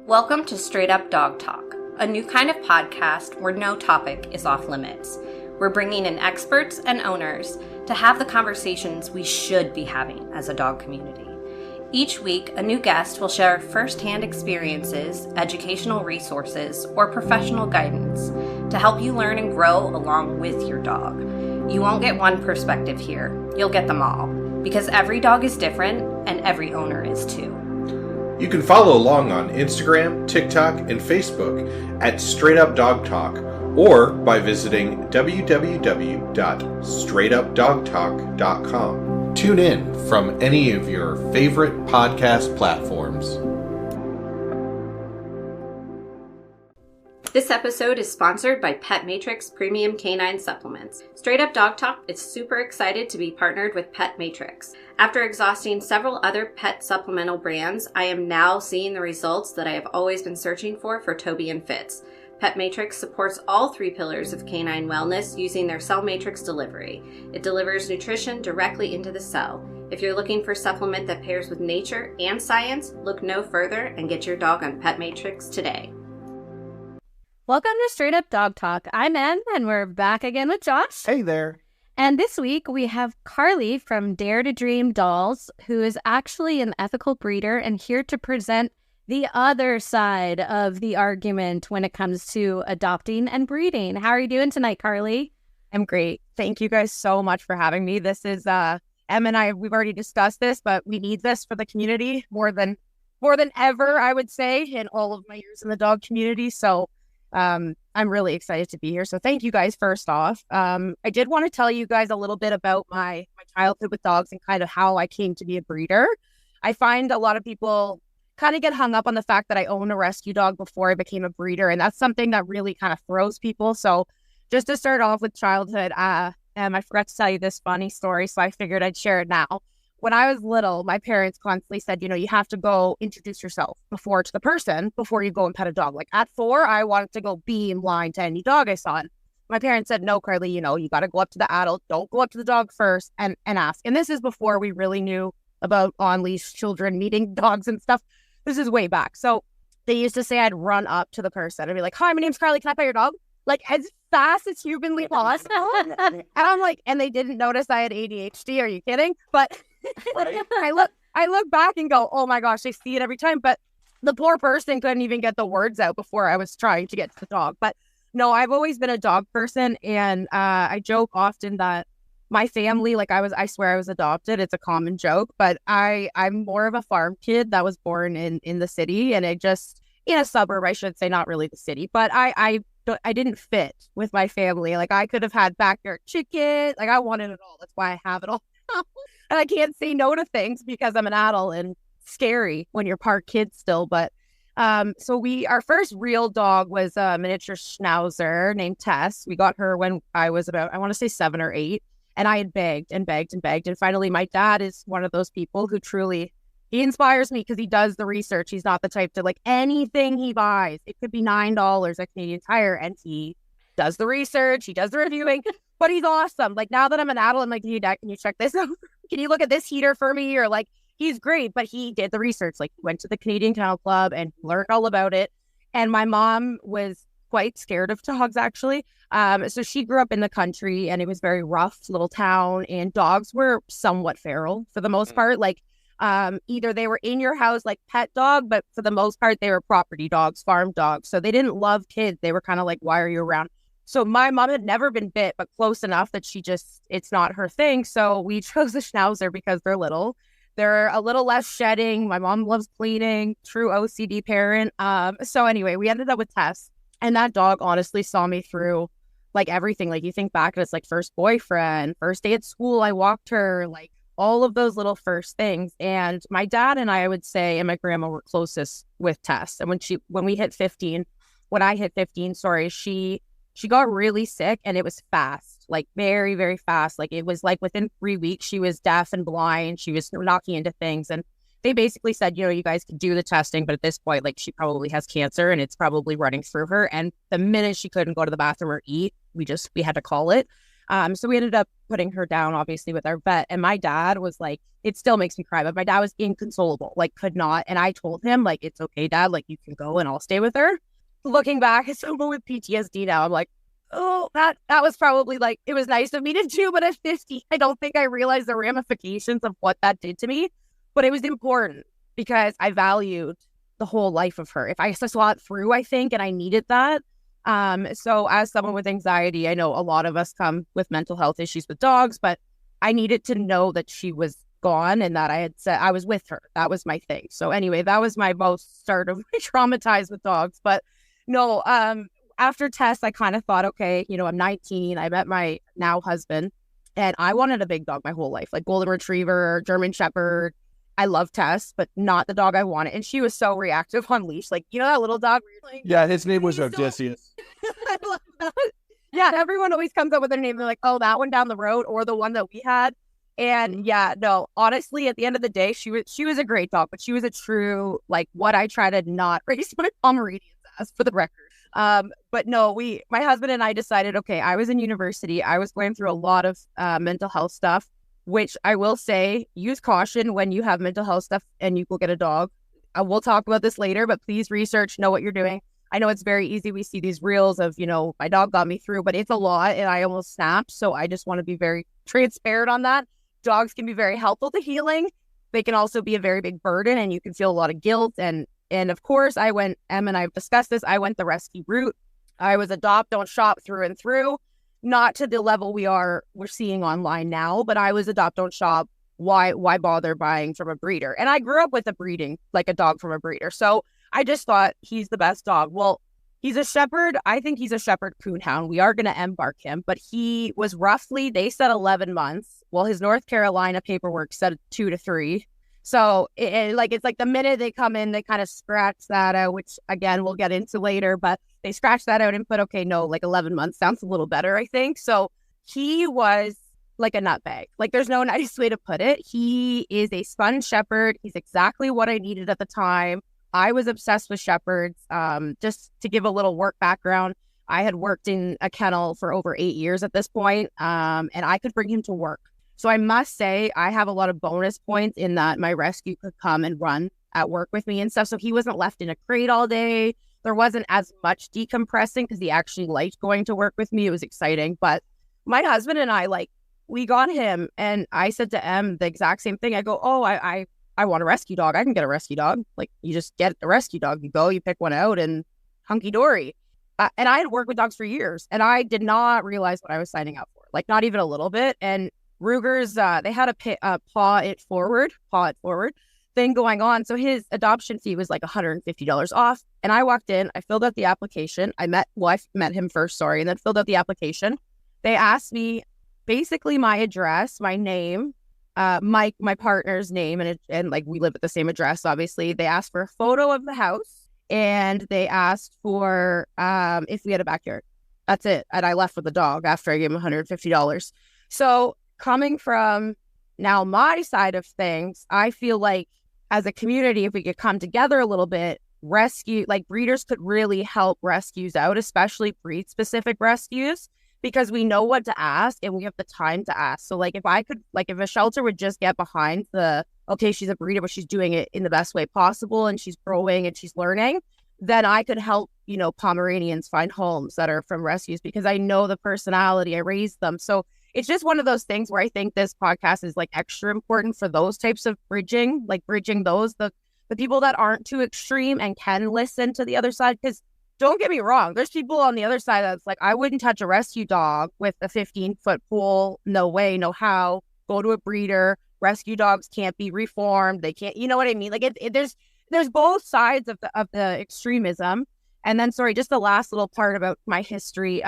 Welcome to Straight Up Dog Talk, a new kind of podcast where no topic is off limits. We're bringing in experts and owners to have the conversations we should be having as a dog community. Each week, a new guest will share firsthand experiences, educational resources, or professional guidance to help you learn and grow along with your dog. You won't get one perspective here, you'll get them all, because every dog is different and every owner is too. You can follow along on Instagram, TikTok, and Facebook at Straight Up Dog Talk, or by visiting www.straightupdogtalk.com. Tune in from any of your favorite podcast platforms. This episode is sponsored by Pet Matrix Premium Canine Supplements. Straight Up Dog Talk is super excited to be partnered with Pet Matrix. After exhausting several other pet supplemental brands, I am now seeing the results that I have always been searching for Toby and Fitz. Pet Matrix supports all three pillars of canine wellness using their cell matrix delivery. It delivers nutrition directly into the cell. If you're looking for a supplement that pairs with nature and science, look no further and get your dog on Pet Matrix today. Welcome to Straight Up Dog Talk. I'm Em, and we're back again with Josh. Hey there. And this week we have Carly from Dare to Dream Dolls, who is actually an ethical breeder and here to present the other side of the argument when it comes to adopting and breeding. How are you doing tonight, Carly? I'm great. Thank you guys so much for having me. This is Em and I, we've already discussed this, but we need this for the community more than ever, I would say, in all of my years in the dog community. So I'm really excited to be here. So thank you guys first off. I did want to tell you guys a little bit about my childhood with dogs and kind of how I came to be a breeder. I find a lot of people kind of get hung up on the fact that I owned a rescue dog before I became a breeder. And that's something that really kind of throws people. So just to start off with childhood, and I forgot to tell you this funny story, so I figured I'd share it now. When I was little, my parents constantly said, you have to go introduce yourself to the person before you go and pet a dog. Like at 4, I wanted to go be in line to any dog I saw. And my parents said, no, Carly, you got to go up to the adult. Don't go up to the dog first and ask. And this is before we really knew about on-leash children meeting dogs and stuff. This is way back. So they used to say I'd run up to the person and be like, hi, my name's Carly. Can I pet your dog? Like as fast as humanly possible. And I'm like, and they didn't notice I had ADHD. Are you kidding? But I look back and go, oh my gosh, I see it every time. But the poor person couldn't even get the words out before I was trying to get to the dog. But no, I've always been a dog person. And I joke often that my family, I swear I was adopted. It's a common joke, but I'm more of a farm kid that was born in the city, and it just in a suburb, I should say, not really the city, but I didn't fit with my family. Like I could have had backyard chicken. Like I wanted it all. That's why I have it all. And I can't say no to things because I'm an adult, and scary when you're part kid still. But so our first real dog was a miniature schnauzer named Tess. We got her when I was about, I want to say 7 or 8. And I had begged and begged and begged. And finally, my dad is one of those people who truly, he inspires me because he does the research. He's not the type to anything he buys. It could be $9 at Canadian Tire. And he does the research. He does the reviewing. But he's awesome. Like now that I'm an adult, I'm like, hey, Dad, can you check this out? Can you look at this heater for me? Or he's great. But he did the research. He went to the Canadian Kennel Club and learned all about it. And my mom was quite scared of dogs, actually. So she grew up in the country, and it was very rough little town, and dogs were somewhat feral for the most part. Either they were in your house like pet dog, but for the most part they were property dogs, farm dogs. So they didn't love kids. They were kind of like, why are you around? So my mom had never been bit, but close enough that it's not her thing. So we chose the Schnauzer because they're little. They're a little less shedding. My mom loves cleaning, true OCD parent. So anyway, we ended up with Tess. And that dog honestly saw me through everything. You think back, and it's first boyfriend, first day at school, I walked her, all of those little first things. And my dad and I would say, and my grandma were closest with Tess. And when I hit 15, she got really sick, and it was fast, very, very fast. It was within 3 weeks, she was deaf and blind. She was knocking into things. And they basically said, you guys can do the testing, but at this point, she probably has cancer and it's probably running through her. And the minute she couldn't go to the bathroom or eat, we had to call it. So we ended up putting her down, obviously, with our vet. And my dad was like, it still makes me cry, but my dad was inconsolable, like could not. And I told him, like, it's okay, Dad, like you can go and I'll stay with her. Looking back, as someone with PTSD now, I'm like, oh, that was probably like, it was nice of me to do, but at 50, I don't think I realized the ramifications of what that did to me. But it was important because I valued the whole life of her. If I saw it through, I think, and I needed that. So as someone with anxiety, I know a lot of us come with mental health issues with dogs, but I needed to know that she was gone and that I had said I was with her. That was my thing. So anyway, that was my most start of traumatized with dogs. But no, after Tess, I kind of thought, okay, I'm 19. I met my now husband and I wanted a big dog my whole life, like golden retriever, German shepherd. I love Tess, but not the dog I wanted. And she was so reactive on leash. Like, that little dog where you're like, yeah, his name was Odysseus. I love that. Yeah, everyone always comes up with their name. They're like, oh, that one down the road or the one that we had. And yeah, no, honestly, at the end of the day, she was a great dog, but she was a true, like what I try to not raise my Pomeranians as, for the record. But no, my husband and I decided, okay, I was in university. I was going through a lot of mental health stuff, which I will say, use caution when you have mental health stuff and you go get a dog. We'll talk about this later, but please research, know what you're doing. I know it's very easy. We see these reels of, my dog got me through, but it's a lot and I almost snapped. So I just want to be very transparent on that. Dogs can be very helpful to healing. They can also be a very big burden and you can feel a lot of guilt. And of course, Em and I've discussed this, I went the rescue route. I was adopt, don't shop through and through. Not to the level we're seeing online now, but I was adopt, don't shop. Why bother buying from a breeder? And I grew up with like a dog from a breeder. So I just thought he's the best dog. Well, he's a shepherd. I think he's a shepherd coonhound. We are going to embark him, but he was roughly, they said 11 months. Well, his North Carolina paperwork said 2 to 3. So it's like the minute they come in, they kind of scratch that out, which again, we'll get into later, but they scratched that out and put, okay, no, like 11 months sounds a little better, I think. So he was like a nutbag. Like there's no nice way to put it. He is a sponge shepherd. He's exactly what I needed at the time. I was obsessed with shepherds. Just to give a little work background, I had worked in a kennel for over 8 years at this point, and I could bring him to work. So I must say I have a lot of bonus points in that my rescue could come and run at work with me and stuff. So he wasn't left in a crate all day. There wasn't as much decompressing because he actually liked going to work with me. It was exciting. But my husband and I, we got him and I said to Em the exact same thing. I go, oh, I want a rescue dog. I can get a rescue dog. Like you just get a rescue dog. You go, you pick one out and hunky dory. And I had worked with dogs for years and I did not realize what I was signing up for. Like not even a little bit. And Ruger's, they had a paw it forward thing going on. So his adoption fee was like $150 off. And I walked in, I filled out the application. I met him first, and then filled out the application. They asked me basically my address, my name, my partner's name, and like we live at the same address, obviously. They asked for a photo of the house and they asked for if we had a backyard. That's it. And I left with the dog after I gave him $150. So coming from now my side of things, I feel like as a community, if we could come together a little bit, breeders could really help rescues out, especially breed specific rescues, because we know what to ask and we have the time to ask. So if a shelter would just get behind okay, she's a breeder, but she's doing it in the best way possible and she's growing and she's learning, then I could help, Pomeranians find homes that are from rescues because I know the personality, I raised them. So it's just one of those things where I think this podcast is extra important for those types of bridging those, the people that aren't too extreme and can listen to the other side. Because don't get me wrong, there's people on the other side that's like, I wouldn't touch a rescue dog with a 15-foot pool. No way, no how. Go to a breeder. Rescue dogs can't be reformed. They can't, you know what I mean? There's both sides of the extremism. And then, just the last little part about my history,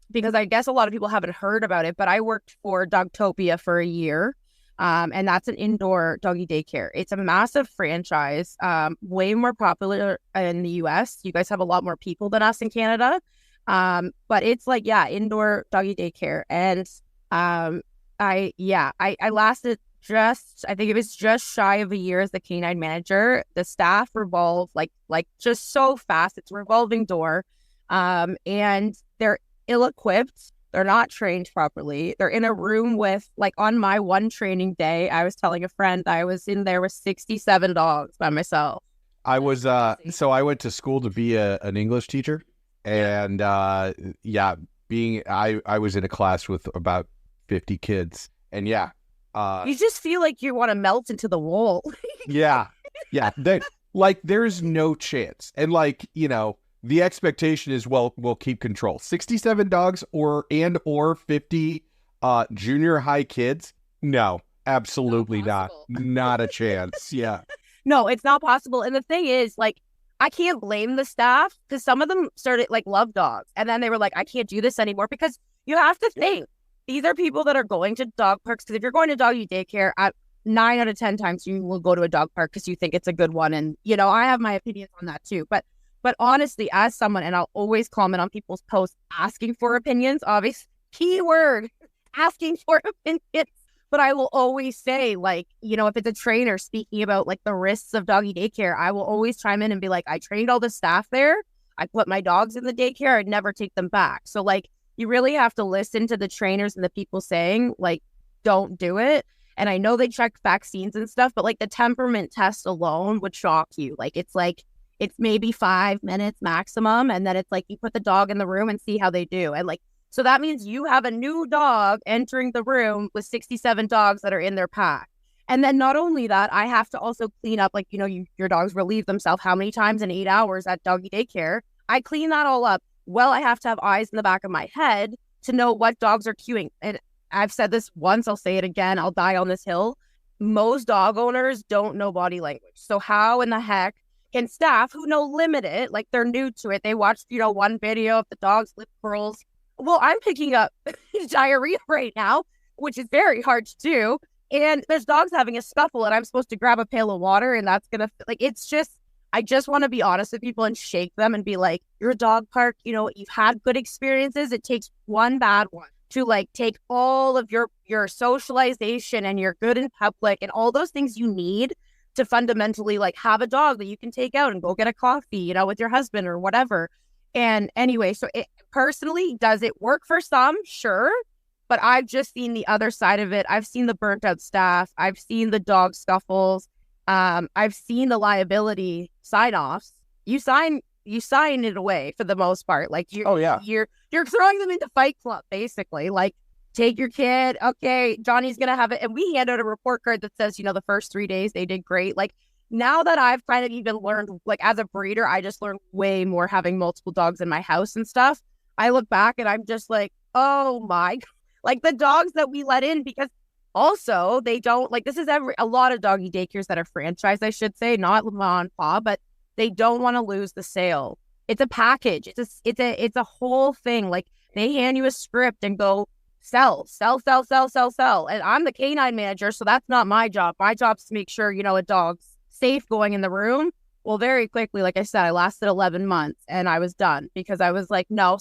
because I guess a lot of people haven't heard about it, but I worked for Dogtopia for a year. And that's an indoor doggy daycare. It's a massive franchise, way more popular in the US. You guys have a lot more people than us in Canada. But it's indoor doggy daycare. And I lasted I think it was just shy of a year as the canine manager. The staff revolve just so fast. It's a revolving door. And they're ill-equipped. They're not trained properly. They're in a room with, like, on my one training day, I was telling a friend I was in there with 67 dogs by myself. I was so I went to school to be an English teacher, and I was in a class with about 50 kids, and you just feel like you want to melt into the wall. yeah, there's no chance, and the expectation is, well, we'll keep control. 67 dogs or 50 junior high kids? No, absolutely not. Not a chance. Yeah. No, it's not possible. And the thing is, like, I can't blame the staff because some of them started love dogs. And then they were like, I can't do this anymore, because you have to think these are people that are going to dog parks. Because if you're going to doggy daycare, 9 out of 10 times you will go to a dog park because you think it's a good one. And, I have my opinions on that too. But honestly, as someone, and I'll always comment on people's posts asking for opinions, obvious keyword, asking for opinions. But I will always say, if it's a trainer speaking about the risks of doggy daycare, I will always chime in and be like, I trained all the staff there. I put my dogs in the daycare. I'd never take them back. So you really have to listen to the trainers and the people saying don't do it. And I know they check vaccines and stuff, but the temperament test alone would shock you. It's maybe 5 minutes maximum. And then it's you put the dog in the room and see how they do. And so that means you have a new dog entering the room with 67 dogs that are in their pack. And then not only that, I have to also clean up, your dogs relieve themselves how many times in 8 hours at doggy daycare. I clean that all up. Well, I have to have eyes in the back of my head to know what dogs are cueing. And I've said this once, I'll say it again, I'll die on this hill. Most dog owners don't know body language. So how in the heck can staff who know limited, they're new to it, they watched, one video of the dog's lip curls. Well, I'm picking up diarrhea right now, which is very hard to do. And there's dogs having a scuffle and I'm supposed to grab a pail of water and that's going to, it's just, I just want to be honest with people and shake them and be like, your dog park, you've had good experiences. It takes one bad one to take all of your socialization and your good in public and all those things you need to fundamentally have a dog that you can take out and go get a coffee, with your husband or whatever. And anyway, so personally, does it work for some? Sure. But I've just seen the other side of it. I've seen the burnt out staff. I've seen the dog scuffles. I've seen the liability sign-offs. You sign it away for the most part. You're throwing them into Fight Club, basically. Take your kid. Okay, Johnny's going to have it. And we hand out a report card that says, the first 3 days they did great. Now that I've kind of even learned, as a breeder, I just learned way more having multiple dogs in my house and stuff. I look back and I'm just oh my, the dogs that we let in, because also they don't, this is a lot of doggy daycares that are franchised, I should say, not mom and pop, but they don't want to lose the sale. It's a package. It's a whole thing. They hand you a script and go, sell. And I'm the canine manager, so that's not my job. My job's to make sure, a dog's safe going in the room. Well, very quickly, like I said, I lasted 11 months and I was done because I was like, no,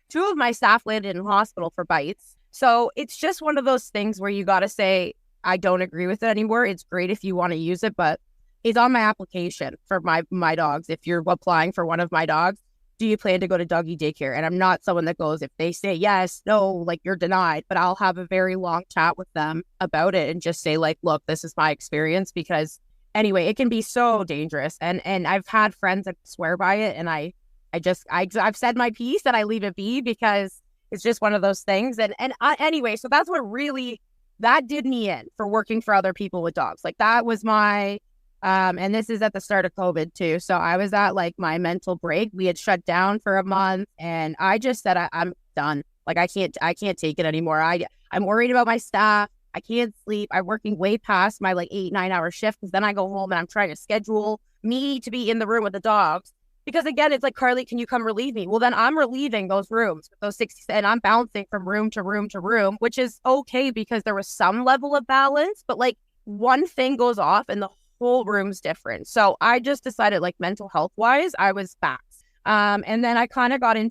two of my staff landed in hospital for bites. So it's just one of those things where you got to say, I don't agree with it anymore. It's great if you want to use it, but it's on my application for my dogs. If you're applying for one of my dogs, do you plan to go to doggy daycare? And I'm not someone that goes, if they say yes, no, you're denied, but I'll have a very long chat with them about it and just say look, this is my experience, because anyway, it can be so dangerous. And I've had friends that swear by it. And I've said my piece and I leave it be because it's just one of those things. Anyway, so that's what really, that did me in for working for other people with dogs. That was my, and this is at the start of COVID too. So I was at my mental break. We had shut down for a month and I just said, I'm done. I can't take it anymore. I'm worried about my staff. I can't sleep. I'm working way past my 8-9 hour shift because then I go home and I'm trying to schedule me to be in the room with the dogs. Because again, it's Carly, can you come relieve me? Well, then I'm relieving those rooms, those 60, and I'm bouncing from room to room to room, which is okay because there was some level of balance, but one thing goes off and the whole room's different. So I just decided mental health wise, I was back. And then I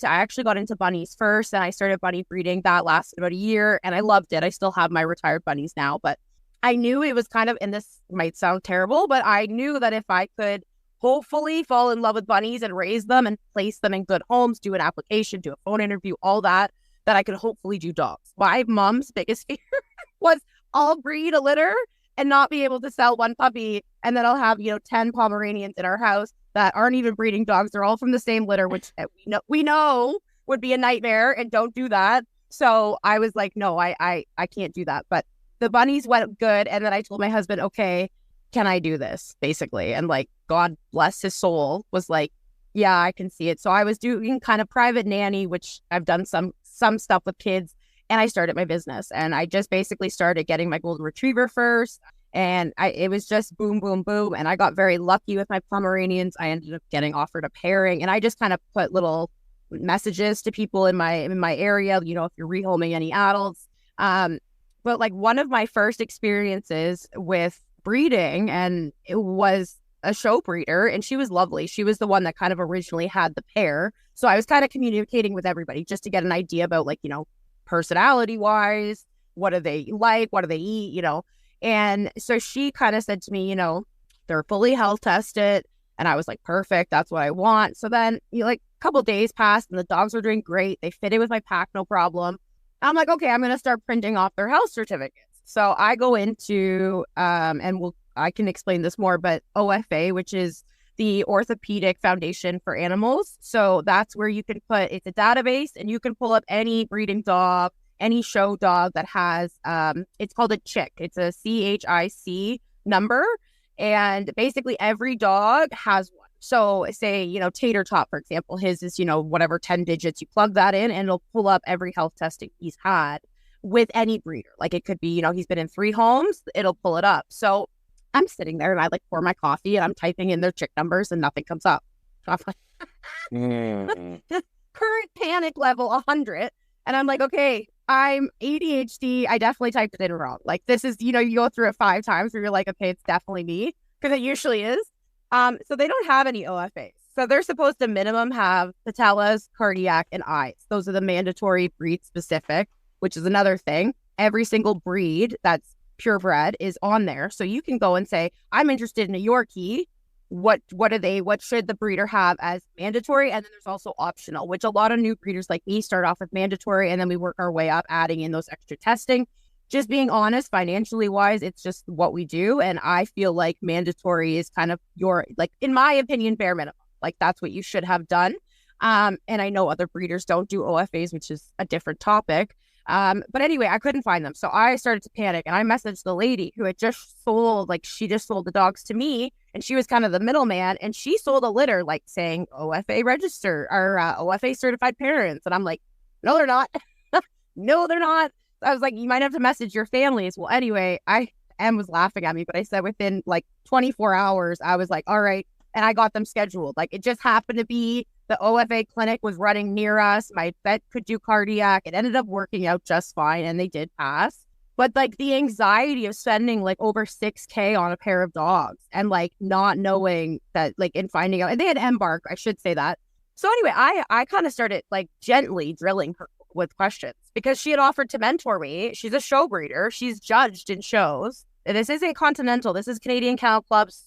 actually got into bunnies first and I started bunny breeding. That lasted about a year and I loved it. I still have my retired bunnies now, but I knew it was kind of, and this might sound terrible, but I knew that if I could hopefully fall in love with bunnies and raise them and place them in good homes, do an application, do a phone interview, all that, that I could hopefully do dogs. My mom's biggest fear was I'll breed a litter and not be able to sell one puppy. And then I'll have, 10 Pomeranians in our house that aren't even breeding dogs. They're all from the same litter, which we know would be a nightmare, and don't do that. So I was like, no, I can't do that. But the bunnies went good. And then I told my husband, okay, can I do this? Basically. And like, God bless his soul, was like, yeah, I can see it. So I was doing kind of private nanny, which I've done some stuff with kids. And I started my business, and I just basically started getting my golden retriever first. And it was just boom, boom, boom. And I got very lucky with my Pomeranians. I ended up getting offered a pairing, and I just kind of put little messages to people in my area, if you're rehoming any adults. But like, one of my first experiences with breeding, and it was a show breeder, and she was lovely. She was the one that kind of originally had the pair. So I was kind of communicating with everybody just to get an idea about, like, personality wise, what do they like? What do they eat? And so she kind of said to me, they're fully health tested. And I was like, perfect. That's what I want. So then, like, a couple days passed and the dogs were doing great. They fitted with my pack, no problem. I'm like, okay, I'm going to start printing off their health certificates. So I go into, I can explain this more, but OFA, which is the Orthopedic Foundation for Animals. So that's where you can it's a database, and you can pull up any breeding dog, any show dog that has, it's called a CHIC. It's a CHIC number. And basically every dog has one. So say, Tater Tot, for example, his is, whatever 10 digits, you plug that in and it'll pull up every health testing he's had with any breeder. Like, it could be, he's been in 3 homes, it'll pull it up. So I'm sitting there and I like pour my coffee and I'm typing in their CHIC numbers and nothing comes up. So I'm like, current panic level 100. And I'm like, okay, I'm ADHD. I definitely typed it in wrong. Like, this is, you go through it 5 times where you're like, okay, it's definitely me, because it usually is. So they don't have any OFAs. So they're supposed to minimum have patellas, cardiac, and eyes. Those are the mandatory breed specific, which is another thing. Every single breed that's purebred is on there. So you can go and say, I'm interested in a Yorkie. What should the breeder have as mandatory? And then there's also optional, which a lot of new breeders like me start off with mandatory, and then we work our way up, adding in those extra testing. Just being honest, financially wise, it's just what we do. And I feel like mandatory is kind of in my opinion, bare minimum. Like, that's what you should have done. And I know other breeders don't do OFAs, which is a different topic. But anyway, I couldn't find them. So I started to panic, and I messaged the lady who had just sold, she just sold the dogs to me, and she was kind of the middleman, and she sold a litter, like, saying OFA register or OFA certified parents. And I'm like, no, they're not. No, they're not. I was like, you might have to message your families. Well, anyway, Em was laughing at me, but I said within like 24 hours, I was like, all right. And I got them scheduled. Like, it just happened to be the OFA clinic was running near us. My vet could do cardiac. It ended up working out just fine, and they did pass. But like, the anxiety of spending like over $6,000 on a pair of dogs, and like not knowing that, like, and finding out, and they had embark, I should say that. So anyway, I kind of started like gently drilling her with questions, because she had offered to mentor me. She's a show breeder. She's judged in shows. This isn't Continental. This is Canadian Kennel Club's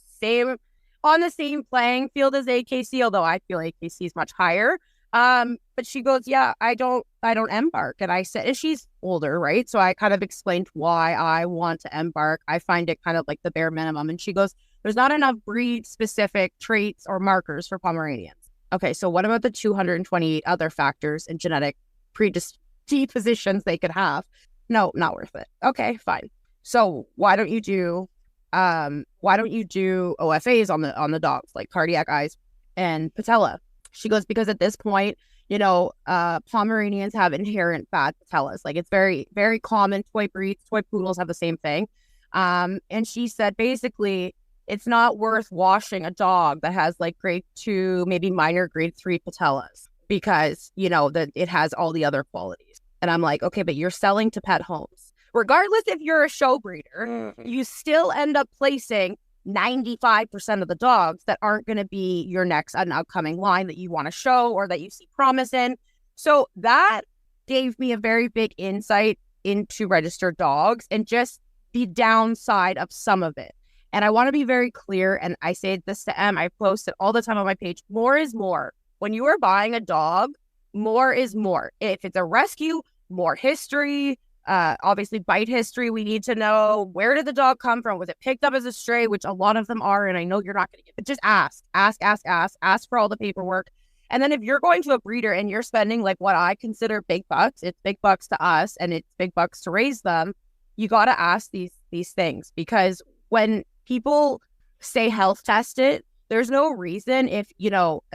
on the same playing field as AKC, although I feel AKC is much higher. But she goes, yeah, I don't embark. And I said, and she's older, right? So I kind of explained why I want to embark. I find it kind of like the bare minimum. And she goes, there's not enough breed specific traits or markers for Pomeranians. Okay, so what about the 228 other factors and genetic predispositions they could have? No, not worth it. Okay, fine. So why don't you do OFAs on the dogs, like cardiac, eyes, and patella? She goes, because at this point, Pomeranians have inherent bad patellas. Like, it's very, very common. Toy breeds, toy poodles have the same thing. And she said, basically, it's not worth washing a dog that has like grade 2, maybe minor grade 3 patellas, because, that it has all the other qualities. And I'm like, okay, but you're selling to pet homes. Regardless if you're a show breeder, you still end up placing 95% of the dogs that aren't going to be your next and upcoming line that you want to show or that you see promise in. So that gave me a very big insight into registered dogs and just the downside of some of it. And I want to be very clear, and I say this to Em, I post it all the time on my page, more is more. When you are buying a dog, more is more. If it's a rescue, more history. Obviously, bite history, we need to know, where did the dog come from? Was it picked up as a stray, which a lot of them are, and I know you're not going to get it. Just ask for all the paperwork. And then if you're going to a breeder and you're spending like what I consider big bucks, it's big bucks to us and it's big bucks to raise them, you got to ask these things, because when people say health test it, there's no reason if,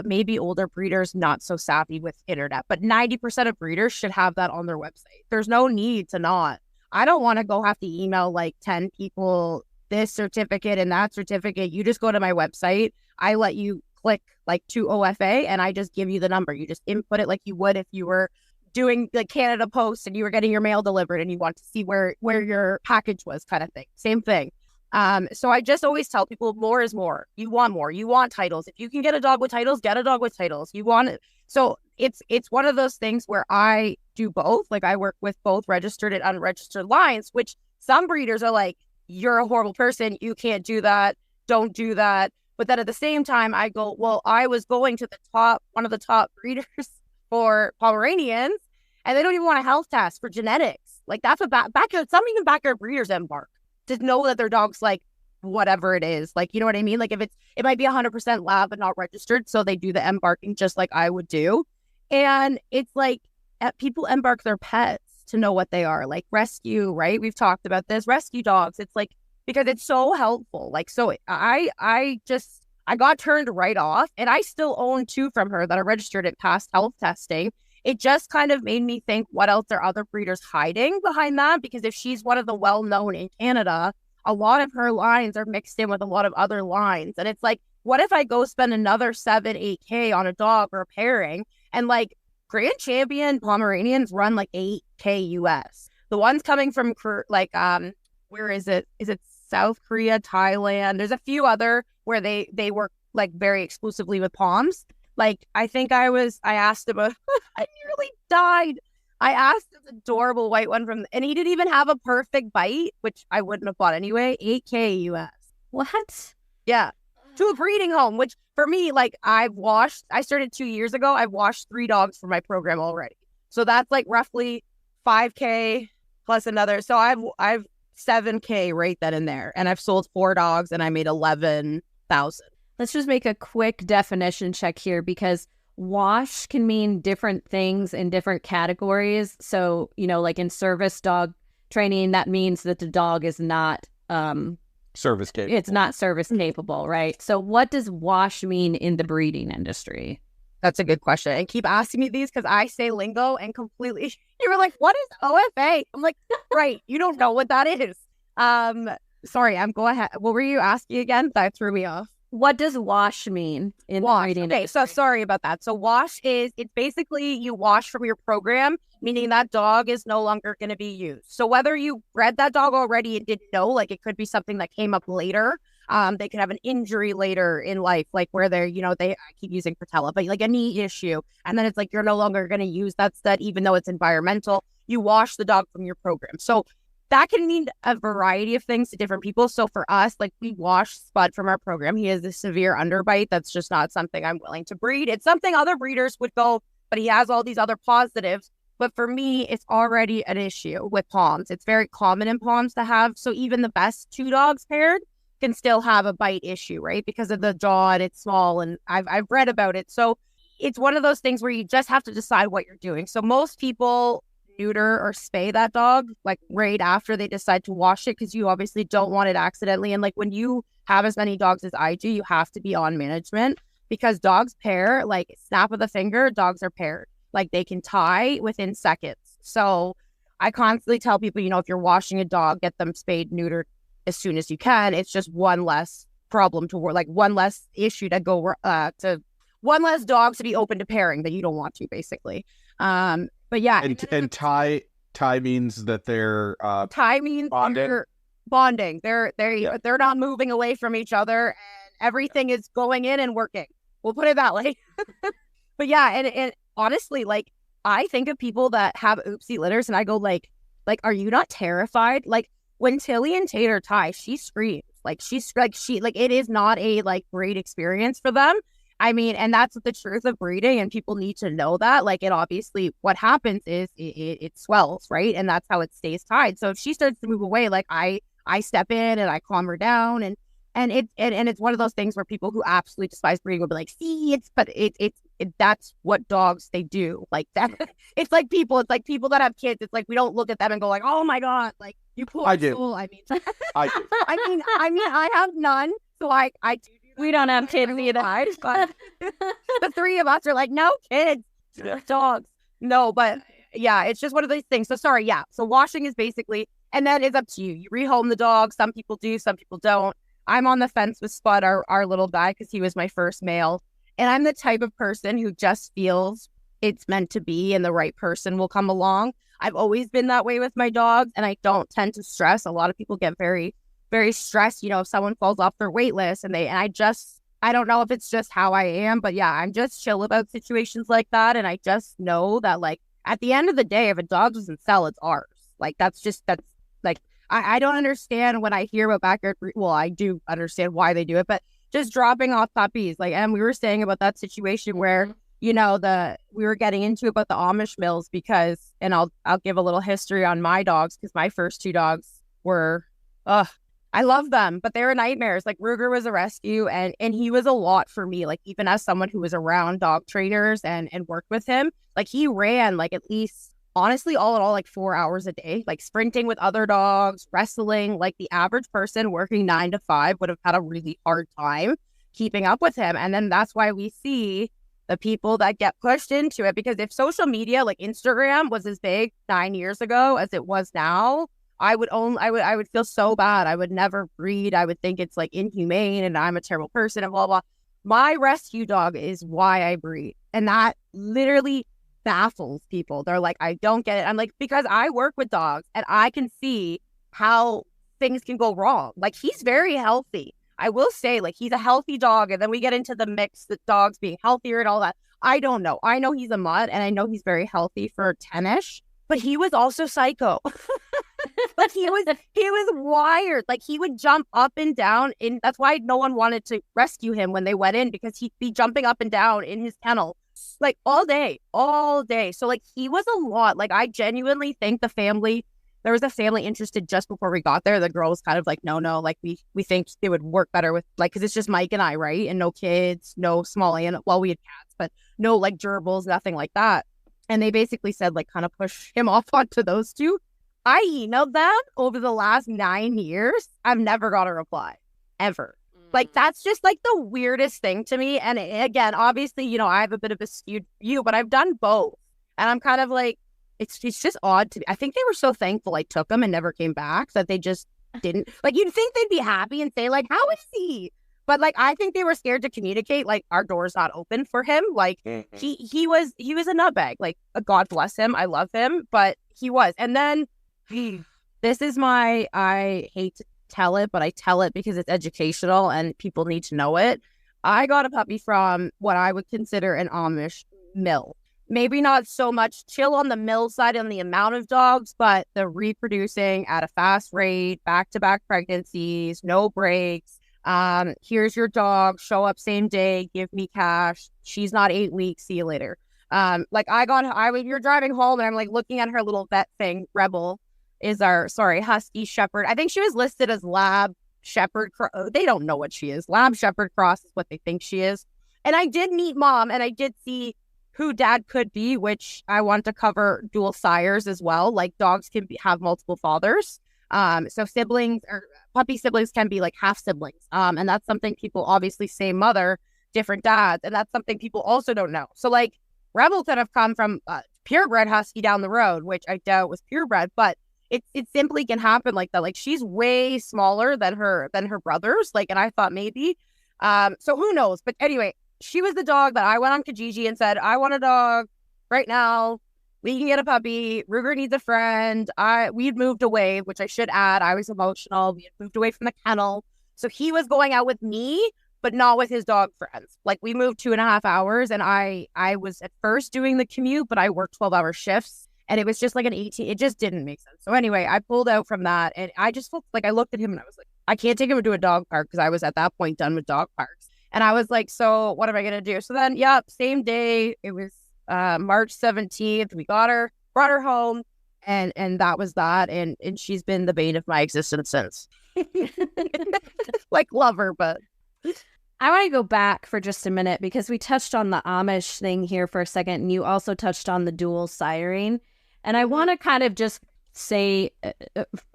maybe older breeders not so savvy with internet, but 90% of breeders should have that on their website. There's no need to not. I don't want to go have to email like 10 people this certificate and that certificate. You just go to my website. I let you click like to OFA and I just give you the number. You just input it like you would if you were doing like Canada Post and you were getting your mail delivered and you want to see where your package was, kind of thing. Same thing. So I just always tell people more is more. You want more. You want titles. If you can get a dog with titles, get a dog with titles. You want it. So it's one of those things where I do both. Like I work with both registered and unregistered lines, which some breeders are like, you're a horrible person. You can't do that. Don't do that. But then at the same time, I go, well, I was going to one of the top breeders for Pomeranians, and they don't even want a health test for genetics. Like that's what backyard, some even backyard breeders embark to know that their dog's like whatever it is. Like, you know what I mean? Like if it might be 100% lab but not registered. So they do the embarking just like I would do. And it's like people embark their pets to know what they are, like rescue, right? We've talked about this, rescue dogs. It's like, because it's so helpful. Like, so I got turned right off, and I still own 2 from her that are registered and passed health testing. It just kind of made me think, what else are other breeders hiding behind that? Because if she's one of the well-known in Canada, a lot of her lines are mixed in with a lot of other lines. And it's like, what if I go spend another 8K on a dog or a pairing? And like Grand Champion Pomeranians run like 8K US. The ones coming from like, where is it? Is it South Korea, Thailand? There's a few other where they work like very exclusively with Poms. Like, I think I asked him, I nearly died. I asked this adorable white one and he didn't even have a perfect bite, which I wouldn't have bought anyway. 8K US. What? Yeah. To a breeding home, which for me, like I started 2 years ago. I've washed 3 dogs for my program already. So that's like roughly 5K plus another. So I've 7K right then and there. And I've sold 4 dogs and I made 11,000. Let's just make a quick definition check here, because wash can mean different things in different categories. So, like in service dog training, that means that the dog is not service capable. It's not service capable, right? So what does wash mean in the breeding industry? That's a good question. And keep asking me these because I say lingo and completely, you were like, what is OFA? I'm like, right, you don't know what that is. Sorry, go ahead. What were you asking again? That threw me off. What does wash mean in the breeding industry? So sorry about that. So wash it's basically you wash from your program, meaning that dog is no longer going to be used. So whether you bred that dog already and didn't know, like it could be something that came up later. They could have an injury later in life, like where they're, I keep using patella, but like a knee issue. And then it's like, you're no longer going to use that stud, even though it's environmental. You wash the dog from your program. So that can mean a variety of things to different people. So for us, like we wash Spud from our program. He has a severe underbite. That's just not something I'm willing to breed. It's something other breeders would go, but he has all these other positives. But for me, it's already an issue with Poms. It's very common in Poms to have. So even the best 2 dogs paired can still have a bite issue, right? Because of the jaw and it's small, and I've read about it. So it's one of those things where you just have to decide what you're doing. So most people neuter or spay that dog like right after they decide to wash it, because you obviously don't want it accidentally. And like when you have as many dogs as I do, you have to be on management, because dogs pair like snap of the finger. Dogs are paired, like they can tie within seconds. So I constantly tell people, if you're washing a dog, get them spayed, neutered as soon as you can. It's just one less problem to work, like one less issue to go to one less dog to be open to pairing that you don't want to, basically. But yeah, and tie means that they're tie means bonding. They're not moving away from each other, and everything is going in and working. We'll put it that way. But yeah, and honestly, like I think of people that have oopsie litters, and I go like, are you not terrified? Like when Tilly and Tater tie, she screams. Like it is not a like great experience for them. I mean, and that's the truth of breeding, and people need to know that. Like, it obviously, what happens is it swells, right? And that's how it stays tied. So if she starts to move away, like I step in and I calm her down, and it's one of those things where people who absolutely despise breeding will be like, see, that's what dogs they do. Like that, it's like people that have kids. It's like we don't look at them and go like, oh my god, like you poor I do. soul. I mean, I do. I have none, so I do. We don't have kids either. But the three of us are like, no kids, dogs. No, but yeah, it's just one of these things. So sorry, yeah. So washing is basically, and then it's up to you. You rehome the dog. Some people do, some people don't. I'm on the fence with Spud, our little guy, because he was my first male. And I'm the type of person who just feels it's meant to be and the right person will come along. I've always been that way with my dogs, and I don't tend to stress. A lot of people get very stressed, if someone falls off their wait list, and I don't know if it's just how I am, but yeah, I'm just chill about situations like that. And I just know that, like, at the end of the day, if a dog doesn't sell, it's ours. Like, that's like, I don't understand when I hear about backyard, well, I do understand why they do it, but just dropping off puppies. Like, and we were saying about that situation where, we were getting into about the Amish mills because, and I'll give a little history on my dogs, because my first two dogs were, I love them, but they were nightmares. Like, Ruger was a rescue, and he was a lot for me. Like, even as someone who was around dog trainers and worked with him, like, he ran like at least, honestly, all in all, like 4 hours a day, like sprinting with other dogs, wrestling. Like, the average person working 9 to 5 would have had a really hard time keeping up with him. And then that's why we see the people that get pushed into it, because if social media, like Instagram, was as big 9 years ago as it was now, I would feel so bad. I would never breed. I would think it's like inhumane and I'm a terrible person and blah, blah. My rescue dog is why I breed. And that literally baffles people. They're like, I don't get it. I'm like, because I work with dogs and I can see how things can go wrong. Like, he's very healthy. I will say, like, he's a healthy dog. And then we get into the mix, the dogs being healthier and all that. I don't know. I know he's a mutt, and I know he's very healthy for 10-ish, but he was also psycho. Like, he was wired. Like, he would jump up and down that's why no one wanted to rescue him when they went in, because he'd be jumping up and down in his kennel like all day. So, like, he was a lot. Like, I genuinely think there was a family interested just before we got there. The girl was kind of like, no, like, we think it would work better with, like, because it's just Mike and I, right? And no kids, no small animal. Well, we had cats, but no, like, gerbils, nothing like that. And they basically said, like, kind of push him off onto those two. I emailed them over the last 9 years. I've never got a reply, ever. Like, that's just, like, the weirdest thing to me. And again, obviously, I have a bit of a skewed view, but I've done both. And I'm kind of like, it's just odd to me. I think they were so thankful I took them and never came back that they just didn't. Like, you'd think they'd be happy and say, like, how is he? But, like, I think they were scared to communicate, like, our door's not open for him. Like, he was a nutbag. Like, God bless him. I love him. But he was. And then this is I hate to tell it, but I tell it because it's educational and people need to know it. I got a puppy from what I would consider an Amish mill. Maybe not so much chill on the mill side on the amount of dogs, but the reproducing at a fast rate, back-to-back pregnancies, no breaks. Here's your dog, show up same day, give me cash. She's not 8 weeks, see you later. You're driving home and I'm like looking at her little vet thing. Rebel is Husky Shepherd. I think she was listed as Lab Shepherd. They don't know what she is. Lab Shepherd Cross is what they think she is. And I did meet Mom, and I did see who Dad could be, which I want to cover dual sires as well. Like, dogs can have multiple fathers. So siblings or puppy siblings can be like half siblings. And that's something people obviously same mother, different dads. And that's something people also don't know. So, like, Rebel could have come from purebred Husky down the road, which I doubt was purebred, but it simply can happen like that. Like, she's way smaller than her brothers. Like, and I thought maybe, so who knows? But anyway, she was the dog that I went on Kijiji and said, I want a dog right now. We can get a puppy. Ruger needs a friend. We'd moved away, which I should add. I was emotional. We had moved away from the kennel. So he was going out with me, but not with his dog friends. Like, we moved 2.5 hours, and I was at first doing the commute, but I worked 12-hour shifts, and it was just like it just didn't make sense. So anyway, I pulled out from that, and I just felt like, I looked at him and I was like, I can't take him to a dog park, because I was at that point done with dog parks. And I was like, so what am I going to do? So then, yeah, same day, it was March 17th. We got her, brought her home, and that was that. And she's been the bane of my existence since. Like, love her, but... I want to go back for just a minute because we touched on the Amish thing here for a second, and you also touched on the dual siring. And I want to kind of just say,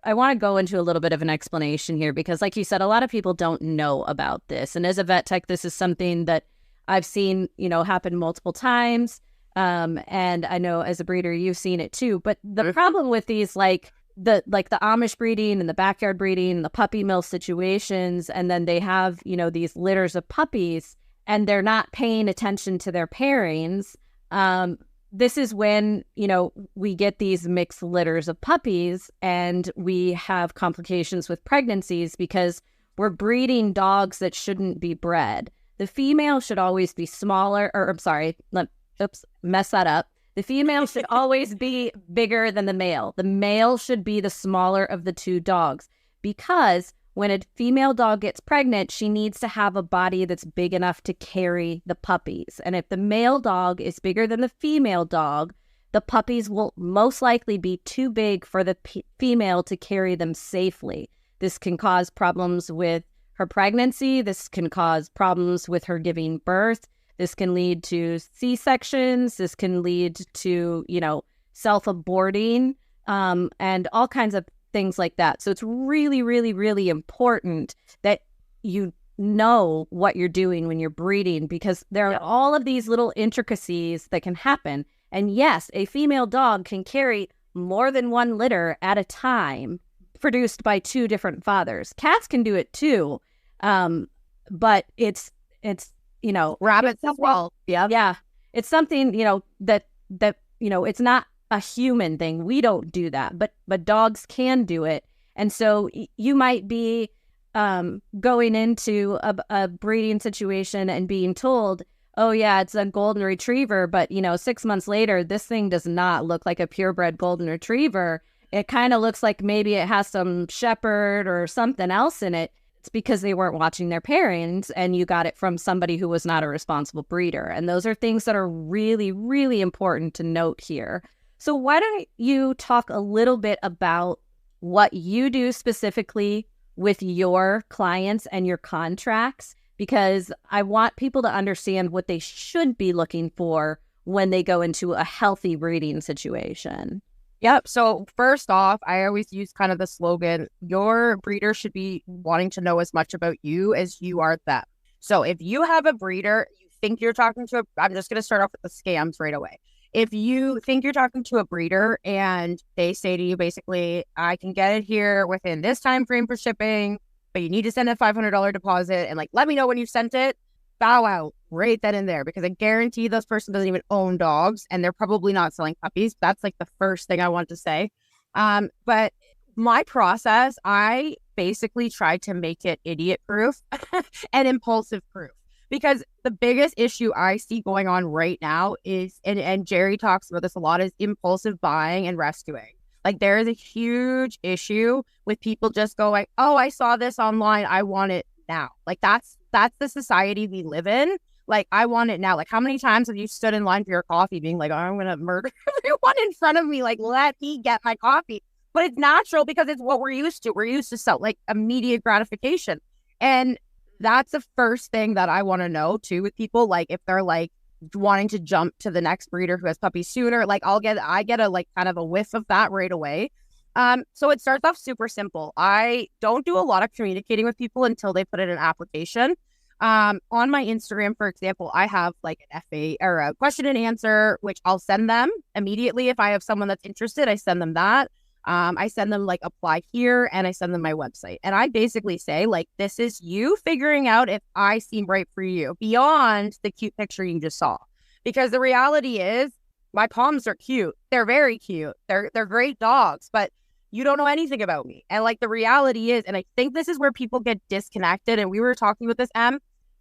I want to go into a little bit of an explanation here because, like you said, a lot of people don't know about this. And as a vet tech, this is something that I've seen, happen multiple times. And I know as a breeder, you've seen it too. But the problem with these, like the Amish breeding and the backyard breeding and the puppy mill situations, and then they have, these litters of puppies and they're not paying attention to their pairings. This is when, we get these mixed litters of puppies and we have complications with pregnancies because we're breeding dogs that shouldn't be bred. The female should always be smaller, or I'm sorry, mess that up. The female should always be bigger than the male. The male should be the smaller of the two dogs because when a female dog gets pregnant, she needs to have a body that's big enough to carry the puppies. And if the male dog is bigger than the female dog, the puppies will most likely be too big for the female to carry them safely. This can cause problems with her pregnancy. This can cause problems with her giving birth. This can lead to C-sections. This can lead to, self-aborting and all kinds of things like that. So it's really, really, really important that you know what you're doing when you're breeding because there are all of these little intricacies that can happen. And yes, a female dog can carry more than one litter at a time produced by two different fathers. Cats can do it too. But it's rabbits as well. Yeah. It's something, that it's not a human thing. We don't do that, but dogs can do it. And so you might be going into a breeding situation and being told, oh yeah, it's a golden retriever, but 6 months later, this thing does not look like a purebred golden retriever. It kind of looks like maybe it has some shepherd or something else in it. It's because they weren't watching their pairings and you got it from somebody who was not a responsible breeder. And those are things that are really, really important to note here. So why don't you talk a little bit about what you do specifically with your clients and your contracts? Because I want people to understand what they should be looking for when they go into a healthy breeding situation. Yep. So first off, I always use kind of the slogan, your breeder should be wanting to know as much about you as you are them. So if you have a breeder, you think you're talking to I'm just going to start off with the scams right away. If you think you're talking to a breeder and they say to you, basically, I can get it here within this time frame for shipping, but you need to send a $500 deposit and let me know when you sent it, bow out right then and there, because I guarantee this person doesn't even own dogs and they're probably not selling puppies. That's the first thing I want to say. But my process, I basically try to make it idiot proof and impulsive proof. Because the biggest issue I see going on right now is, and Jerry talks about this a lot, is impulsive buying and rescuing. There is a huge issue with people just going, oh, I saw this online, I want it now. That's the society we live in. I want it now. How many times have you stood in line for your coffee being like, oh, I'm going to murder everyone in front of me. Let me get my coffee. But it's natural because it's what we're used to. We're used to sell immediate gratification. And that's the first thing that I want to know too with people. If they're wanting to jump to the next breeder who has puppies sooner, I get a kind of a whiff of that right away. So it starts off super simple. I don't do a lot of communicating with people until they put in an application. On my Instagram, for example, I have an FA or a question and answer, which I'll send them immediately. If I have someone that's interested, I send them that. I send them apply here, and I send them my website. And I basically say this is you figuring out if I seem right for you beyond the cute picture you just saw. Because the reality is my Poms are cute. They're very cute. They're great dogs, but you don't know anything about me. And the reality is, and I think this is where people get disconnected. And we were talking with this,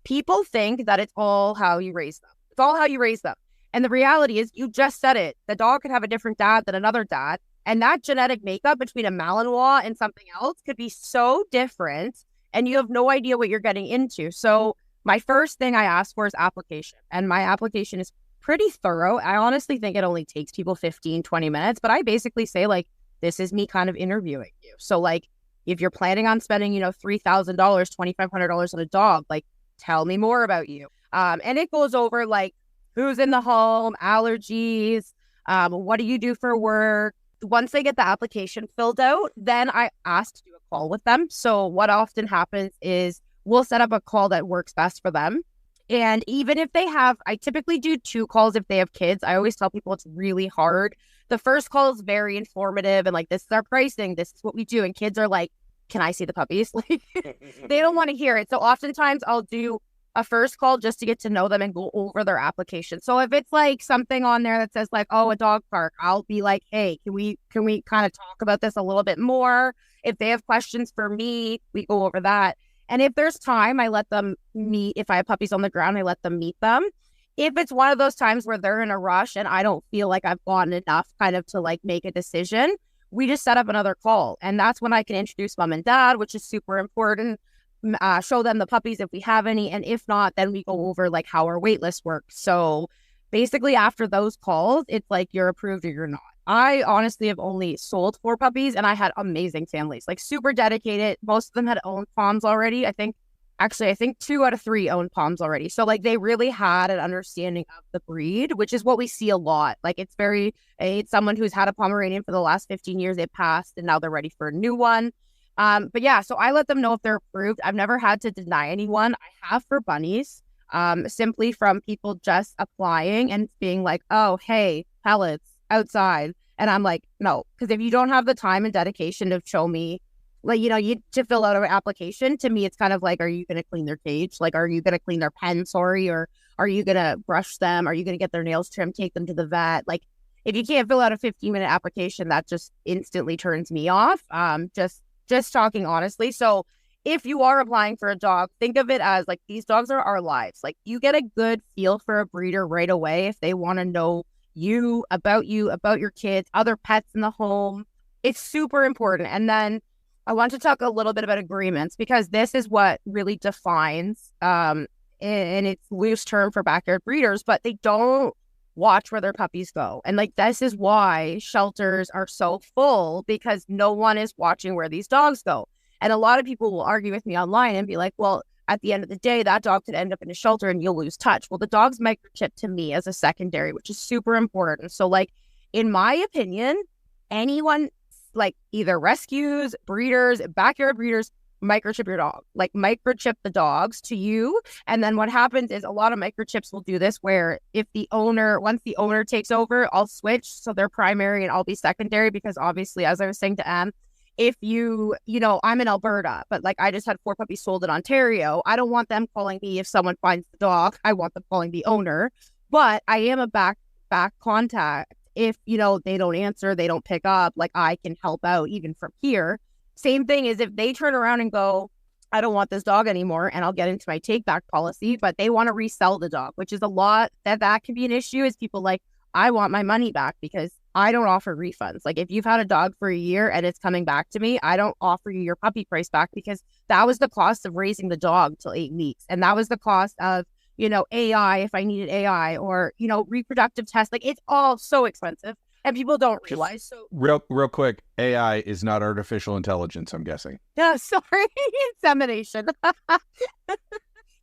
people think that it's all how you raise them. It's all how you raise them. And the reality is, you just said it. The dog could have a different dad than another dad. And that genetic makeup between a Malinois and something else could be so different. And you have no idea what you're getting into. So my first thing I ask for is application. And my application is pretty thorough. I honestly think it only takes people 15, 20 minutes, but I basically say like, this is me kind of interviewing you. So like, if you're planning on spending, $3,000, $2,500 on a dog, like, tell me more about you. And it goes over like, who's in the home, allergies, what do you do for work? Once they get the application filled out, then I ask to do a call with them. So what often happens is we'll set up a call that works best for them. And even if I typically do 2 calls if they have kids. I always tell people it's really hard. The first call is very informative and like, this is our pricing, this is what we do. And kids are like, can I see the puppies? Like, they don't want to hear it. So oftentimes I'll do a first call just to get to know them and go over their application. So if it's like something on there that says like, oh, a dog park, I'll be like, hey, can we kind of talk about this a little bit more? If they have questions for me, we go over that. And if there's time, I let them meet. If I have puppies on the ground, I let them meet them. If it's one of those times where they're in a rush and I don't feel like I've gotten enough kind of to like make a decision, we just set up another call. And that's when I can introduce mom and dad, which is super important. Show them the puppies if we have any. And if not, then we go over like how our wait list works. So basically after those calls, it's like you're approved or you're not. I honestly have only sold 4 puppies and I had amazing families, like super dedicated. Most of them had owned POMs already. I think 2 out of 3 owned POMs already. So like they really had an understanding of the breed, which is what we see a lot. Like it's someone who's had a Pomeranian for the last 15 years. They passed and now they're ready for a new one. But yeah, so I let them know if they're approved. I've never had to deny anyone. I have for bunnies, simply from people just applying and being like, oh, hey, pellets outside. And I'm like, no, because if you don't have the time and dedication to show me, like, to fill out an application, to me, it's kind of like, are you going to clean their cage? Like, are you going to clean their pen? Sorry. Or are you going to brush them? Are you going to get their nails trimmed, take them to the vet? Like, if you can't fill out a 15-minute application, that just instantly turns me off. Just talking honestly. So if you are applying for a dog, think of it as like, these dogs are our lives. Like, you get a good feel for a breeder right away if they want to know you, about your kids, other pets in the home. It's super important. And then I want to talk a little bit about agreements, because this is what really defines, and it's loose term for backyard breeders, but they don't watch where their puppies go. And like, this is why shelters are so full, because no one is watching where these dogs go. And a lot of people will argue with me online and be like, well, at the end of the day, that dog could end up in a shelter and you'll lose touch. Well, the dog's microchipped to me as a secondary, which is super important. So like, in my opinion, anyone, like either rescues, breeders, backyard breeders, microchip your dog, like microchip the dogs to you. And then what happens is a lot of microchips will do this, where once the owner takes over, I'll switch. So they're primary and I'll be secondary, because obviously, as I was saying to Em, if I'm in Alberta, but like I just had 4 puppies sold in Ontario, I don't want them calling me if someone finds the dog. I want them calling the owner. But I am a back contact. If, they don't answer, they don't pick up, like I can help out even from here. Same thing is if they turn around and go, I don't want this dog anymore, and I'll get into my take back policy, but they want to resell the dog, which is a lot that can be an issue, is people like, I want my money back, because I don't offer refunds. Like, if you've had a dog for a year and it's coming back to me, I don't offer you your puppy price back, because that was the cost of raising the dog till 8 weeks. And that was the cost of, AI, if I needed AI, or, reproductive tests. Like, it's all so expensive and people don't realize. So real quick, AI is not artificial intelligence, I'm guessing. Yeah, sorry. Insemination.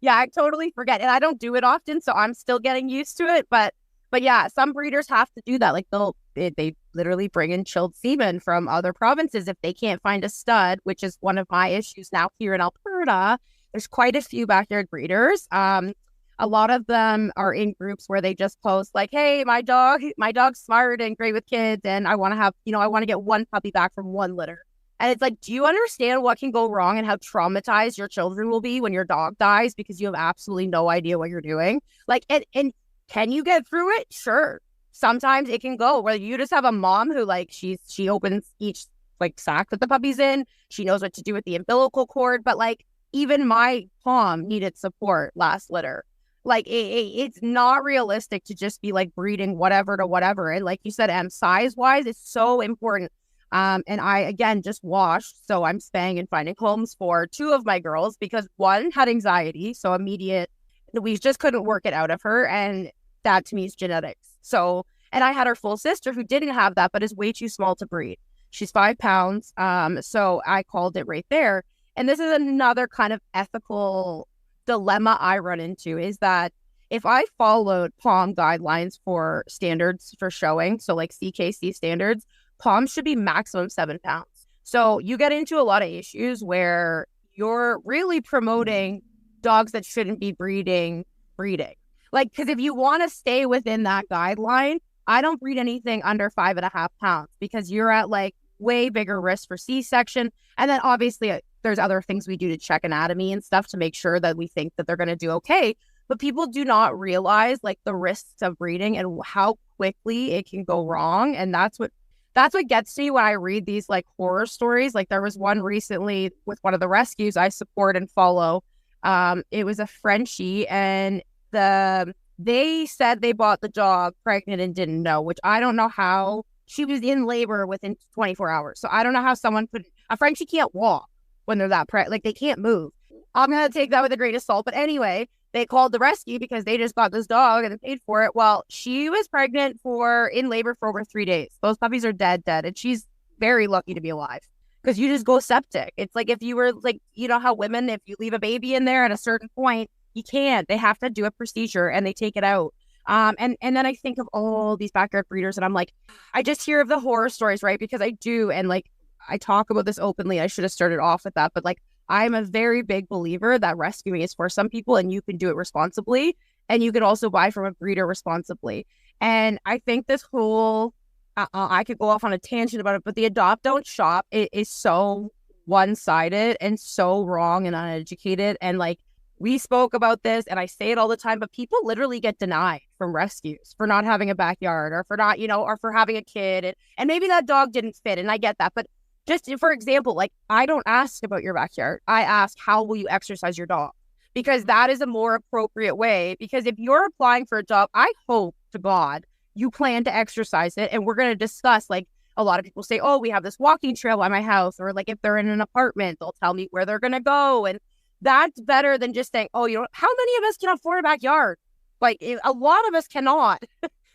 Yeah, I totally forget. And I don't do it often, so I'm still getting used to it. But yeah, some breeders have to do that. Like they literally bring in chilled semen from other provinces if they can't find a stud, which is one of my issues now here in Alberta. There's quite a few backyard breeders. A lot of them are in groups where they just post like, hey, my dog's smart and great with kids, and I want to get 1 puppy back from 1 litter. And it's like, do you understand what can go wrong and how traumatized your children will be when your dog dies because you have absolutely no idea what you're doing? Like, and can you get through it? Sure. Sometimes it can go where you just have a mom who, like, she opens each like sack that the puppy's in. She knows what to do with the umbilical cord. But like, even my Tom needed support last litter. Like, it's not realistic to just be like breeding whatever to whatever. And like you said, size wise, it's so important. And I, again, just washed. So I'm spaying and finding homes for 2 of my girls, because 1 had anxiety. So immediate we just couldn't work it out of her. And that to me is genetics. So, and I had her full sister who didn't have that, but is way too small to breed. She's 5 pounds. So I called it right there. And this is another kind of ethical dilemma I run into, is that if I followed POM guidelines for standards for showing, so like CKC standards, POM should be maximum 7 pounds. So you get into a lot of issues where you're really promoting dogs that shouldn't be breeding. Like, because if you want to stay within that guideline, I don't breed anything under 5.5 pounds, because you're at like way bigger risk for C-section. And then obviously there's other things we do to check anatomy and stuff to make sure that we think that they're going to do okay. But people do not realize like the risks of breeding and how quickly it can go wrong. And that's what gets me when I read these like horror stories. Like there was one recently with one of the rescues I support and follow. It was a Frenchie, and they said they bought the dog pregnant and didn't know, which I don't know how. She was in labor within 24 hours. So I don't know how a Frenchie can't walk when they're that pregnant. Like they can't move. I'm going to take that with a grain of salt. But anyway, they called the rescue because they just got this dog and they paid for it. Well, she was pregnant in labor for over 3 days. Those puppies are dead. And she's very lucky to be alive, because you just go septic. It's like if you were like, you know how women, if you leave a baby in there at a certain point, you can't. They have to do a procedure and they take it out. And then I think of all these backyard breeders, and I'm like, I just hear of the horror stories, right? Because I do. And like, I talk about this openly. I should have started off with that. But like, I'm a very big believer that rescuing is for some people, and you can do it responsibly, and you can also buy from a breeder responsibly. And I think this whole, I could go off on a tangent about it, but the adopt, don't shop, it is so one-sided and so wrong and uneducated. And like, we spoke about this, and I say it all the time, but people literally get denied from rescues for not having a backyard, or for not, or for having a kid. And maybe that dog didn't fit, and I get that. But just for example, like, I don't ask about your backyard. I ask, how will you exercise your dog? Because that is a more appropriate way. Because if you're applying for a job, I hope to God you plan to exercise it. And we're going to discuss, like, a lot of people say, oh, we have this walking trail by my house. Or like, if they're in an apartment, they'll tell me where they're going to go. And that's better than just saying, oh, how many of us can afford a backyard? Like, a lot of us cannot.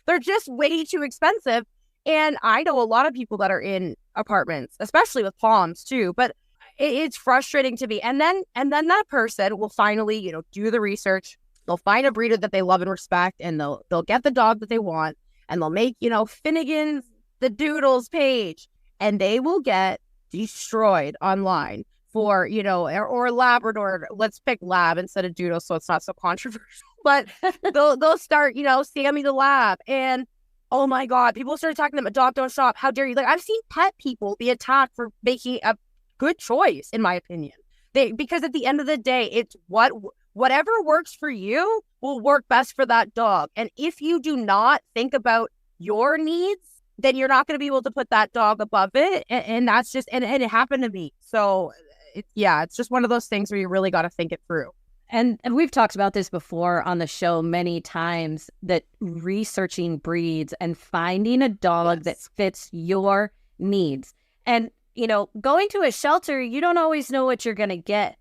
They're just way too expensive. And I know a lot of people that are in apartments, especially with POMs too, but it's frustrating to me. And then that person will finally, do the research. They'll find a breeder that they love and respect, and they'll get the dog that they want, and they'll make, Finnegan's the Doodles page, and they will get destroyed online for, or Labrador. Let's pick Lab instead of Doodle, so it's not so controversial. But they'll start, Sammy the Lab, and oh my God, people started talking to them, adopt, don't shop. How dare you? Like, I've seen pet people be attacked for making a good choice, in my opinion. Because at the end of the day, it's whatever works for you will work best for that dog. And if you do not think about your needs, then you're not going to be able to put that dog above it. And that's just, and it happened to me. So it's just one of those things where you really got to think it through. And we've talked about this before on the show many times, that researching breeds and finding a dog that fits your needs. And, going to a shelter, you don't always know what you're going to get,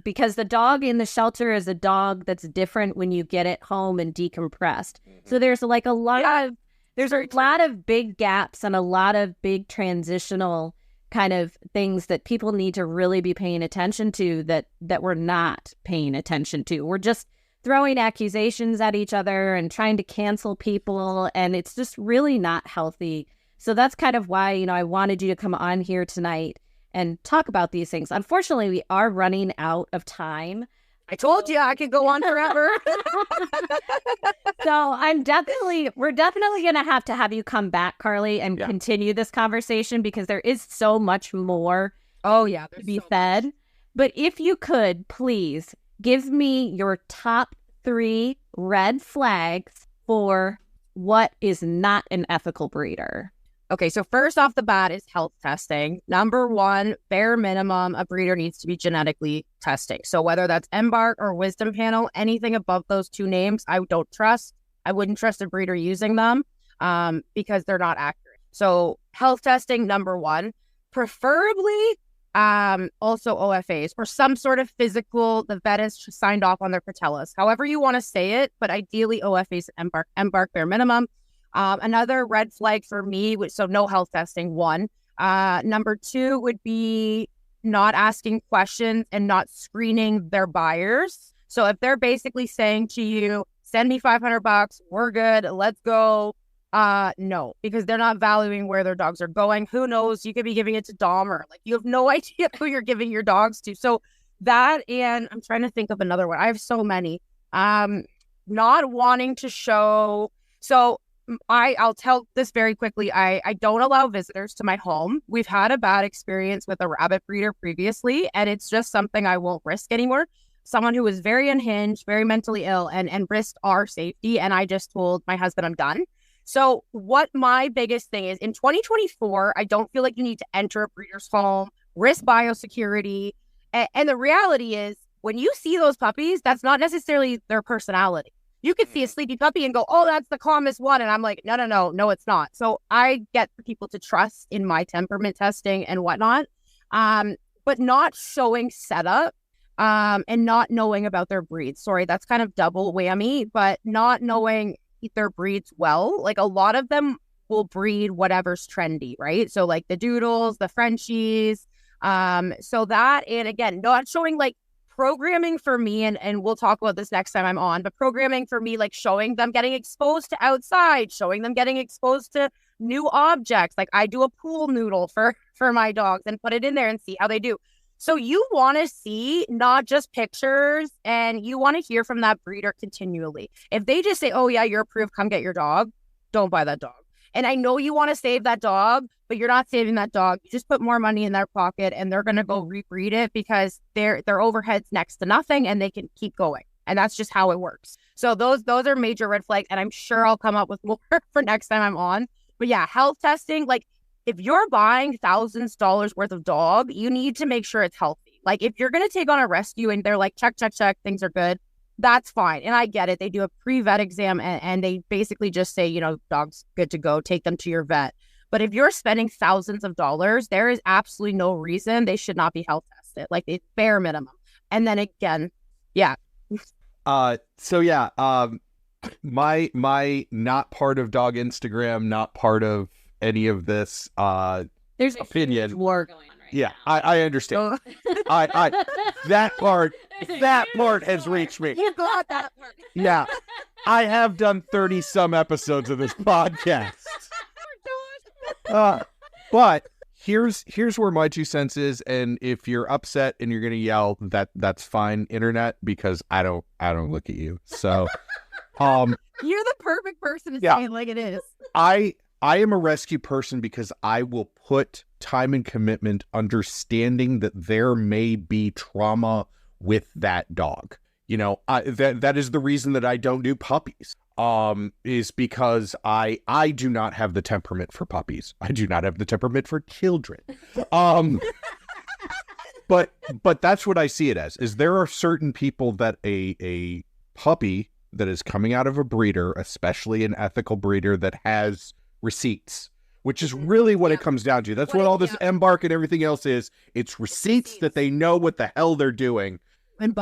because the dog in the shelter is a dog that's different when you get it home and decompressed. Mm-hmm. So there's like a lot of big gaps and a lot of big transitional kind of things that people need to really be paying attention to that we're not paying attention to. We're just throwing accusations at each other and trying to cancel people, and it's just really not healthy. So that's kind of why, I wanted you to come on here tonight and talk about these things. Unfortunately, we are running out of time. I told you I could go on forever. So we're definitely going to have you come back, Carly, and continue this conversation, because there is so much more to be said. Much. But if you could, please give me your top 3 red flags for what is not an ethical breeder. Okay, so first off the bat is health testing. Number 1, bare minimum, a breeder needs to be genetically testing. So whether that's Embark or Wisdom Panel, anything above those 2 names, I don't trust. I wouldn't trust a breeder using them because they're not accurate. So health testing, number 1. Preferably also OFAs or some sort of physical, the vet has signed off on their patellas, however you want to say it, but ideally OFAs and embark bare minimum. Another red flag for me, so no health testing, one. Number two would be not asking questions and not screening their buyers. So if they're basically saying to you, send me $500, we're good, let's go. No, because they're not valuing where their dogs are going. Who knows? You could be giving it to Dahmer. Like, you have no idea who you're giving your dogs to. So that, and I'm trying to think of another one. I have so many. Not wanting to show. So I'll tell this very quickly. I don't allow visitors to my home. We've had a bad experience with a rabbit breeder previously, and it's just something I won't risk anymore. Someone who was very unhinged, very mentally ill, and risked our safety. And I just told my husband, I'm done. So what my biggest thing is, in 2024, I don't feel like you need to enter a breeder's home, risk biosecurity. And the reality is, when you see those puppies, that's not necessarily their personality. You could see a sleepy puppy and go, oh, that's the calmest one. And I'm like, no, it's not. So I get people to trust in my temperament testing and whatnot, but not showing setup and not knowing about their breeds. Sorry, that's kind of double whammy, but not knowing their breeds well. Like, a lot of them will breed whatever's trendy, right? So like the doodles, the Frenchies, so that, and again, not showing like programming for me, and we'll talk about this next time I'm on, but programming for me, like showing them getting exposed to outside, showing them getting exposed to new objects. Like, I do a pool noodle for my dogs and put it in there and see how they do. So you want to see not just pictures, and you want to hear from that breeder continually. If they just say, oh yeah, you're approved, come get your dog, don't buy that dog. And I know you want to save that dog, but you're not saving that dog. You just put more money in their pocket, and they're going to go rebreed it because their overhead's next to nothing, and they can keep going. And that's just how it works. So those are major red flags, and I'm sure I'll come up with more for next time I'm on. But yeah, health testing, like, if you're buying thousands of dollars worth of dog, you need to make sure it's healthy. Like, if you're going to take on a rescue and they're like, check, things are good, that's fine. And I get it. They do a pre-vet exam and they basically just say, dog's good to go, take them to your vet. But if you're spending thousands of dollars, there is absolutely no reason they should not be health tested. Like, it's bare minimum. And then again, yeah. My not part of dog Instagram, not part of any of this there's opinion. War going on right now. I understand. I that part has reached me. You got that part. Yeah. I have done 30 some episodes of this podcast. But here's where my 2 cents is, and if you're upset and you're gonna yell, that's fine, internet, because I don't look at you. So you're the perfect person to say it like it is. I am a rescue person because I will put time and commitment understanding that there may be trauma with that dog. That is the reason that I don't do puppies, is because I do not have the temperament for puppies. I do not have the temperament for children. But that's what I see it as, is there are certain people that a puppy that is coming out of a breeder, especially an ethical breeder that has receipts, which is really what it comes down to. That's what all this embark and everything else is. It's receipts that they know what the hell they're doing.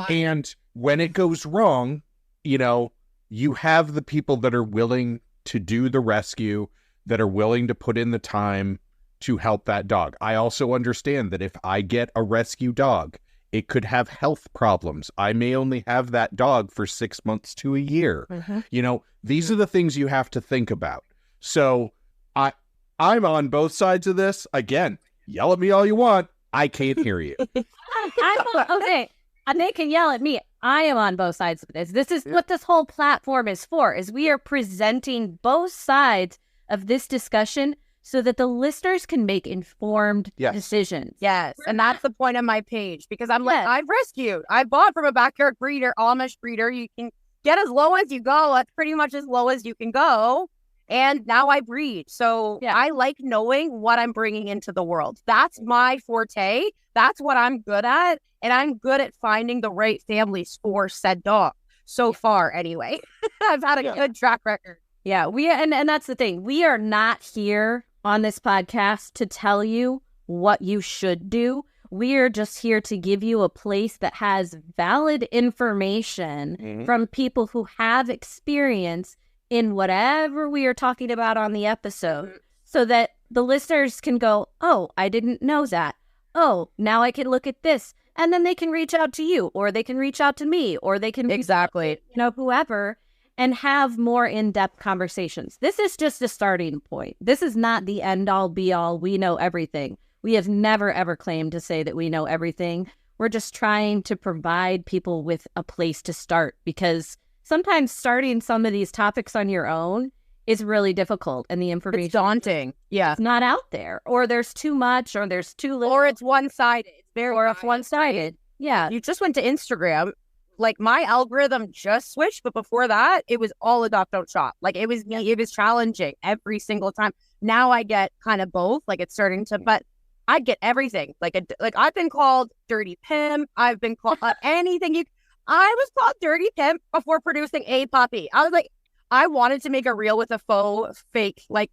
And when it goes wrong, you have the people that are willing to do the rescue, that are willing to put in the time to help that dog. I also understand that if I get a rescue dog, it could have health problems. I may only have that dog for 6 months to a year. Mm-hmm. These are the things you have to think about. So I'm on both sides of this. Again, yell at me all you want. I can't hear you. Okay. And they can yell at me. I am on both sides of this. This is what this whole platform is for, is we are presenting both sides of this discussion so that the listeners can make informed decisions. Yes. And that's the point of my page, because I'm like, I've rescued. I bought from a backyard breeder, Amish breeder. You can get as low as you go. That's pretty much as low as you can go. And now I breed. So I like knowing what I'm bringing into the world. That's my forte. That's what I'm good at. And I'm good at finding the right families for said dog. So far, anyway. I've had a good track record. Yeah, and that's the thing. We are not here on this podcast to tell you what you should do. We're just here to give you a place that has valid information from people who have experience in whatever we are talking about on the episode, so that the listeners can go, oh, I didn't know that. Oh, now I can look at this. And then they can reach out to you, or they can reach out to me, or they can Exactly. Whoever, and have more in-depth conversations. This is just a starting point. This is not the end-all, be-all. We know everything. We have never, ever claimed to say that we know everything. We're just trying to provide people with a place to start, because sometimes starting some of these topics on your own is really difficult, and the information It's daunting. Yeah. is not out there, or there's too much, or there's too little, Or it's one-sided. It's very or if one-sided. Yeah. You just went to Instagram. Like, my algorithm just switched, but before that, it was all a Doc Don't Shop. Like, it was me. It was challenging every single time. Now I get kind of both. Like, it's starting to, but I get everything. Like I've been called dirty pimp. I've been called anything. I was called dirty pimp before producing a puppy. I was like, I wanted to make a reel with a faux fake, like,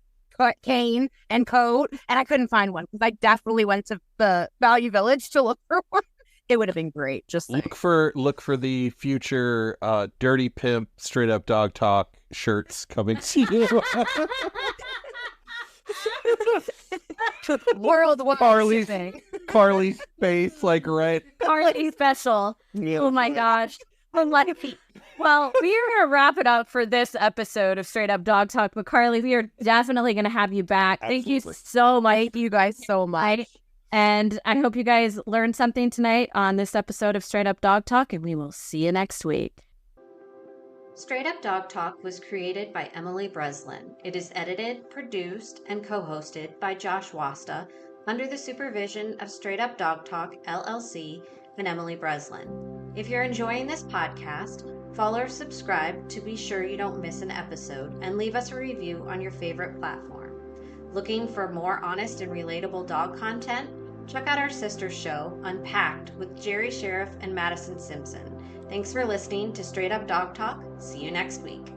cane and coat, and I couldn't find one, because I definitely went to the Value Village to look for one. It would have been great. Just look for the future Dirty Pimp Straight Up Dog Talk shirts coming to you. Worldwide. Carly's face, like, right? Carly special. Oh my gosh. Well, we are going to wrap it up for this episode of Straight Up Dog Talk. But Carly, we are definitely going to have you back. Absolutely. Thank you so much. Thank you guys so much. And I hope you guys learned something tonight on this episode of Straight Up Dog Talk, and we will see you next week. Straight Up Dog Talk was created by Emily Breslin. It is edited, produced, and co-hosted by Josh Wasta under the supervision of Straight Up Dog Talk, LLC, and Emily Breslin. If you're enjoying this podcast, follow or subscribe to be sure you don't miss an episode, and leave us a review on your favorite platform. Looking for more honest and relatable dog content? Check out our sister show, Unpacked, with Jerry Sheriff and Madison Simpson. Thanks for listening to Straight Up Dog Talk. See you next week.